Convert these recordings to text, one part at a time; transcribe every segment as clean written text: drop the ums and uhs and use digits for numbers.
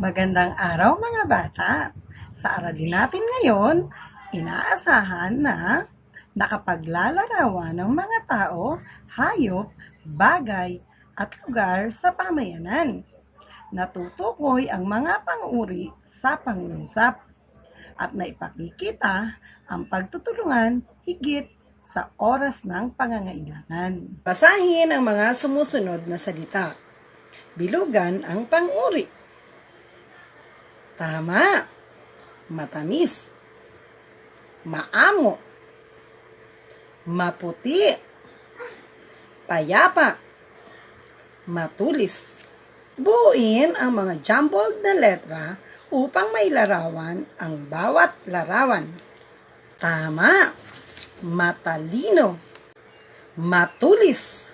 Magandang araw mga bata! Sa aralin natin ngayon, inaasahan na nakapaglalarawan ng mga tao, hayop, bagay, at lugar sa pamayanan. Natutukoy ang mga pang-uri sa pangungusap at naipakikita ang pagtutulungan higit sa oras ng pangangailangan. Basahin ang mga sumusunod na salita. Bilugan ang pang-uri. Tama. Matamis. Maamo. Maputi. Payapa. Matulis. Buuin ang mga jumbled na letra upang mailarawan ang bawat larawan. Tama. Matalino. Matulis.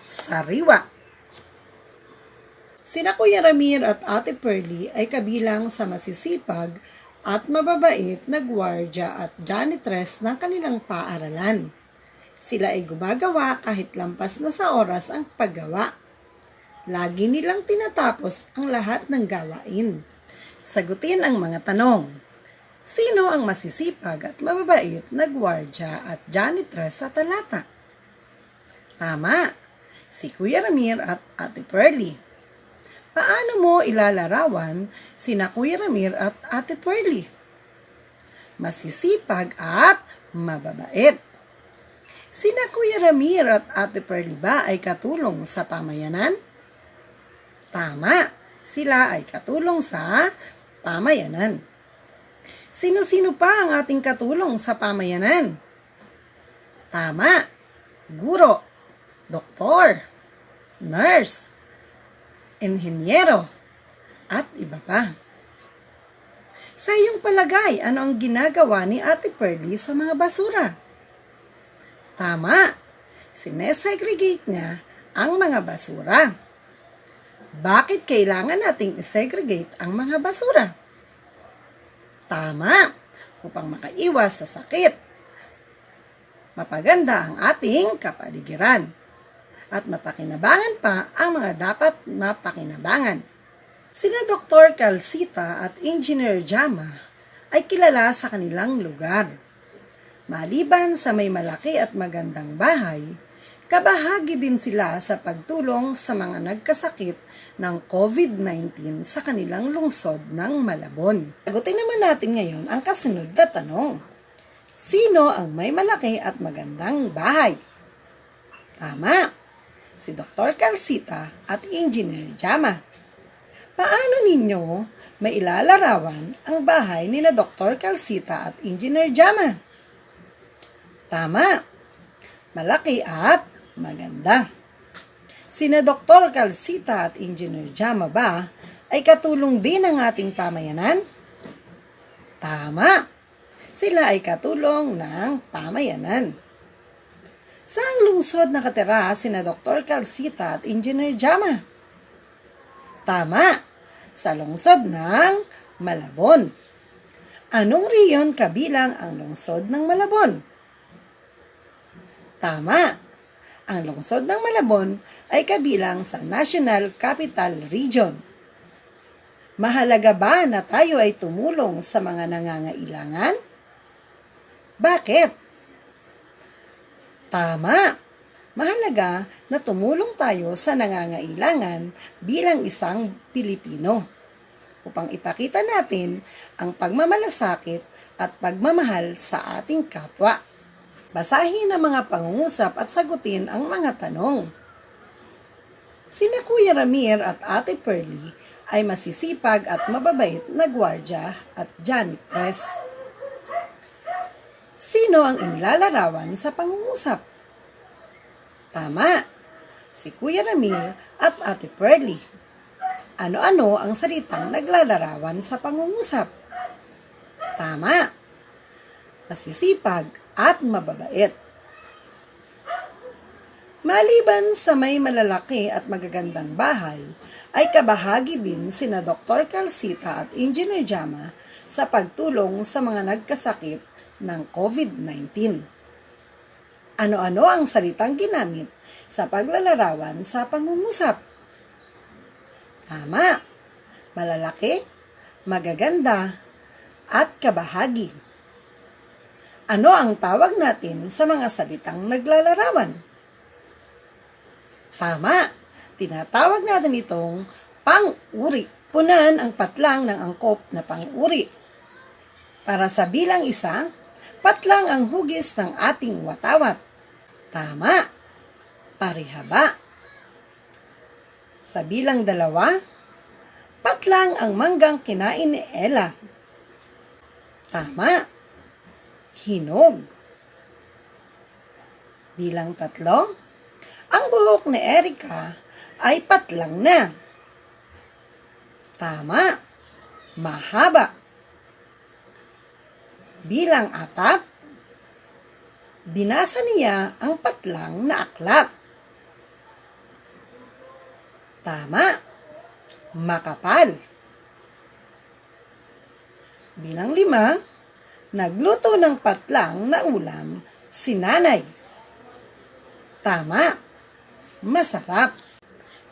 Sariwa. Sina Kuya Ramir at Ate Pearly ay kabilang sa masisipag at mababait na gwardya at janitress ng kanilang paaralan. Sila ay gumagawa kahit lampas na sa oras ang paggawa. Lagi nilang tinatapos ang lahat ng gawain. Sagutin ang mga tanong. Sino ang masisipag at mababait na gwardya at janitress sa talata? Tama, si Kuya Ramir at Ate Pearly. Paano mo ilalarawan sina Kuya Ramir at Ate Pearly? Masisipag at mababait. Sina Kuya Ramir at Ate Pearly ba ay katulong sa pamayanan? Tama, sila ay katulong sa pamayanan. Sino-sino pa ang ating katulong sa pamayanan? Tama, guro, doktor, nurse, inhenyero, at iba pa. Sa iyong palagay, ano ang ginagawa ni Ate Pearly sa mga basura? Tama, sinesegregate niya ang mga basura. Bakit kailangan nating isegregate ang mga basura? Tama, upang makaiwas sa sakit. Mapaganda ang ating kapaligiran. At mapakinabangan pa ang mga dapat mapakinabangan. Sina Dr. Calcita at Engineer Jama ay kilala sa kanilang lugar. Maliban sa may malaki at magandang bahay, kabahagi din sila sa pagtulong sa mga nagkasakit ng COVID-19 sa kanilang lungsod ng Malabon. Sagutin naman natin ngayon ang kasunod na tanong. Sino ang may malaki at magandang bahay? Tama, si Dr. Calcita at Engineer Jama. Paano ninyo mailalarawan ang bahay nila Dr. Calcita at Engineer Jama? Tama, malaki at maganda. Sina Dr. Calcita at Engineer Jama ba ay katulong din ng ating pamayanan? Tama, sila ay katulong ng pamayanan. Saang lungsod nakatira sina Dr. Calcita at Engineer Jama? Tama, sa lungsod ng Malabon. Anong riyon kabilang ang lungsod ng Malabon? Tama, ang lungsod ng Malabon ay kabilang sa National Capital Region. Mahalaga ba na tayo ay tumulong sa mga nangangailangan? Bakit? Tama, mahalaga na tumulong tayo sa nangangailangan bilang isang Pilipino upang ipakita natin ang pagmamalasakit at pagmamahal sa ating kapwa. Basahin ang mga pangungusap at sagutin ang mga tanong. Sina Kuya Ramir at Ate Pearly ay masisipag at mababait na gwardya at janitress. Sino ang inilalarawan sa pangungusap? Tama, si Kuya Ramir at Ate Pearly. Ano-ano ang salitang naglalarawan sa pangungusap? Tama, masisipag at mababait. Maliban sa may malalaki at magagandang bahay, ay kabahagi din sina Dr. Calcita at Engineer Jama sa pagtulong sa mga nagkasakit ng COVID-19. Ano-ano ang salitang ginamit sa paglalarawan sa pangungusap? Tama, malalaki, magaganda, at kabahagi. Ano ang tawag natin sa mga salitang naglalarawan? Tama! Tinatawag natin itong pang-uri. Punan ang patlang ng angkop na pang-uri. Para sa bilang 1, patlang ang hugis ng ating watawat. Tama! Parihaba. Sa bilang 2, patlang ang manggang kinain ni Ella. Tama! Hinog. Bilang 3, ang buhok ni Erica ay patlang na. Tama! Mahaba. Bilang 4, binasa niya ang patlang na aklat. Tama! Makapal. Bilang 5, nagluto ng patlang na ulam si nanay. Tama! Masarap.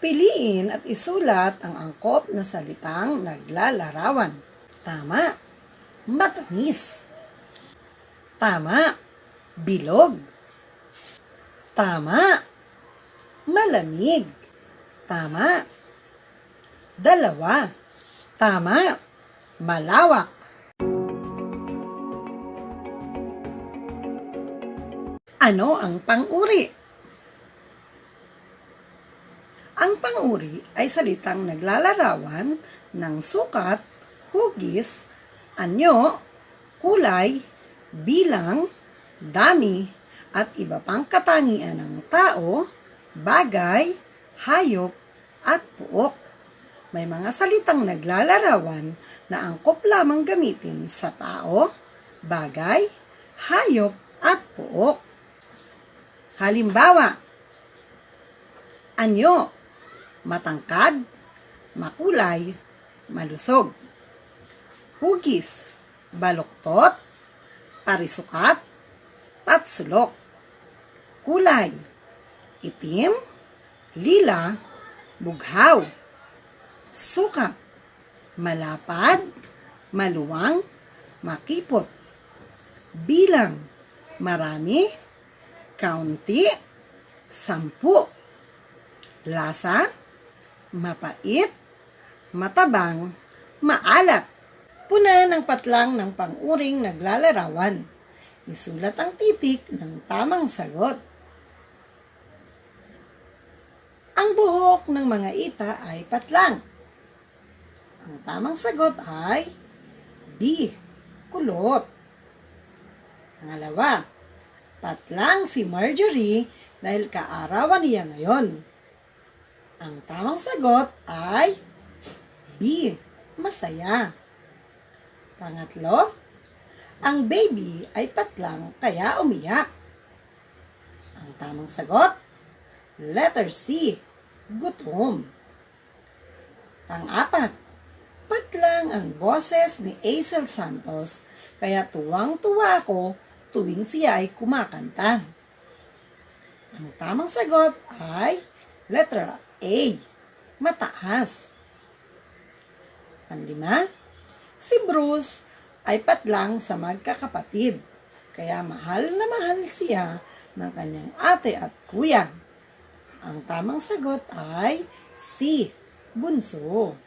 Piliin at isulat ang angkop na salitang naglalarawan. Tama! Matamis. Tama! Bilog. Tama! Malamig. Tama! 2. Tama! Malawak. Ano ang pang-uri? Ang pang-uri ay salitang naglalarawan ng sukat, hugis, anyo, kulay, bilang, dami, at iba pang katangian ng tao, bagay, hayop, at puok. May mga salitang naglalarawan na angkop lamang gamitin sa tao, bagay, hayop, at puok. Halimbawa, anyo, matangkad, makulay, malusog. Hugis, baluktot, parisukat, at sulok. Kulay, itim, lila, bughaw. Sukat, malapad, maluwang, makipot. Bilang, marami, kaunti, 10. Lasa, mapait, matabang, maalat. Punan ang patlang ng pang-uring naglalarawan. Isulat ang titik ng tamang sagot. Ang buhok ng mga ita ay patlang. Ang tamang sagot ay B. Kulot. Pangalawa, patlang si Marjorie dahil kaarawan niya ngayon. Ang tamang sagot ay B. Masaya. Pangatlo, ang baby ay patlang kaya umiyak. Ang tamang sagot, letter C. Gutom. Pang-apat, patlang ang boses ni Aisel Santos kaya tuwang-tuwa ako tuwing siya ay kumakanta. Ang tamang sagot ay letter A. Mataas. Panglima, si Bruce ay patlang sa magkakapatid, kaya mahal na mahal siya ng kanyang ate at kuya. Ang tamang sagot ay C. Bunso.